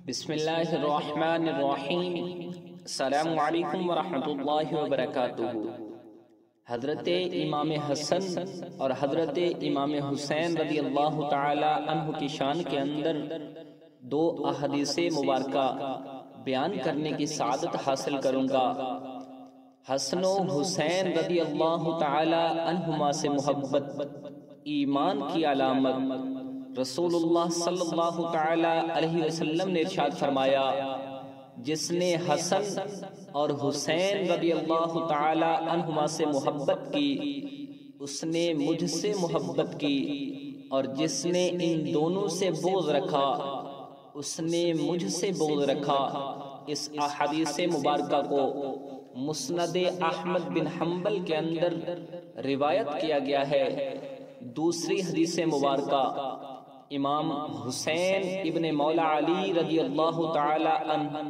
بسم اللہ الرحمن الرحیم۔ السلام علیکم ورحمۃ اللہ وبرکاتہ۔ حضرت امام حسن اور حضرت امام حسین رضی اللہ تعالی عنہ کی شان کے اندر دو احادیث مبارکہ بیان کرنے کی سعادت حاصل کروں گا۔ حسن و حسین رضی اللہ تعالی عنہما سے محبت ایمان کی علامت۔ رسول اللہ صلی اللہ تعالی علیہ وسلم نے ارشاد فرمایا، جس نے حسن اور حسین رضی اللہ تعالی عنہما سے محبت کی اس نے مجھ سے محبت کی، اور جس نے ان دونوں سے بغض رکھا اس نے مجھ سے بغض رکھا۔ اس احادیث مبارکہ کو مسند احمد بن حنبل کے اندر روایت کیا گیا ہے۔ دوسری حدیث مبارکہ امام حسین ابن مولا علی رضی اللہ تعالی عنہ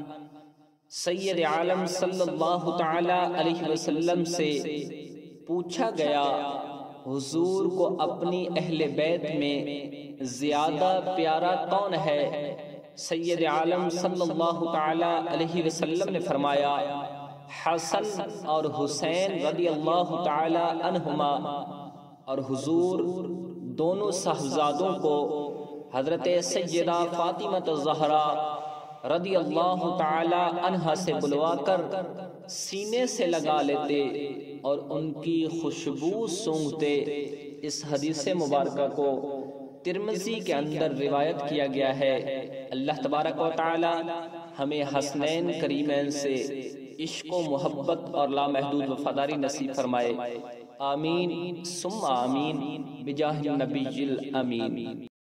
سید عالم صلی اللہ تعالی علیہ وسلم سے پوچھا گیا، حضور کو اپنی اہل بیت میں زیادہ پیارا کون ہے؟ سید عالم صلی اللہ تعالی علیہ وسلم نے فرمایا، حسن اور حسین رضی اللہ تعالی عنہما۔ اور حضور دونوں صاحبزادوں کو حضرت سیدہ فاطمہ الزہرا رضی اللہ تعالی عنہا سے بلوا کر سینے سے لگا لیتے اور ان کی خوشبو سونگھتے۔ اس حدیث مبارکہ کو ترمذی کے اندر روایت کیا گیا ہے۔ اللہ تبارک و تعالی ہمیں حسنین کریمین سے عشق و محبت اور لامحدود وفاداری نصیب فرمائے۔ آمین ثم آمین بجاہ النبی الامین۔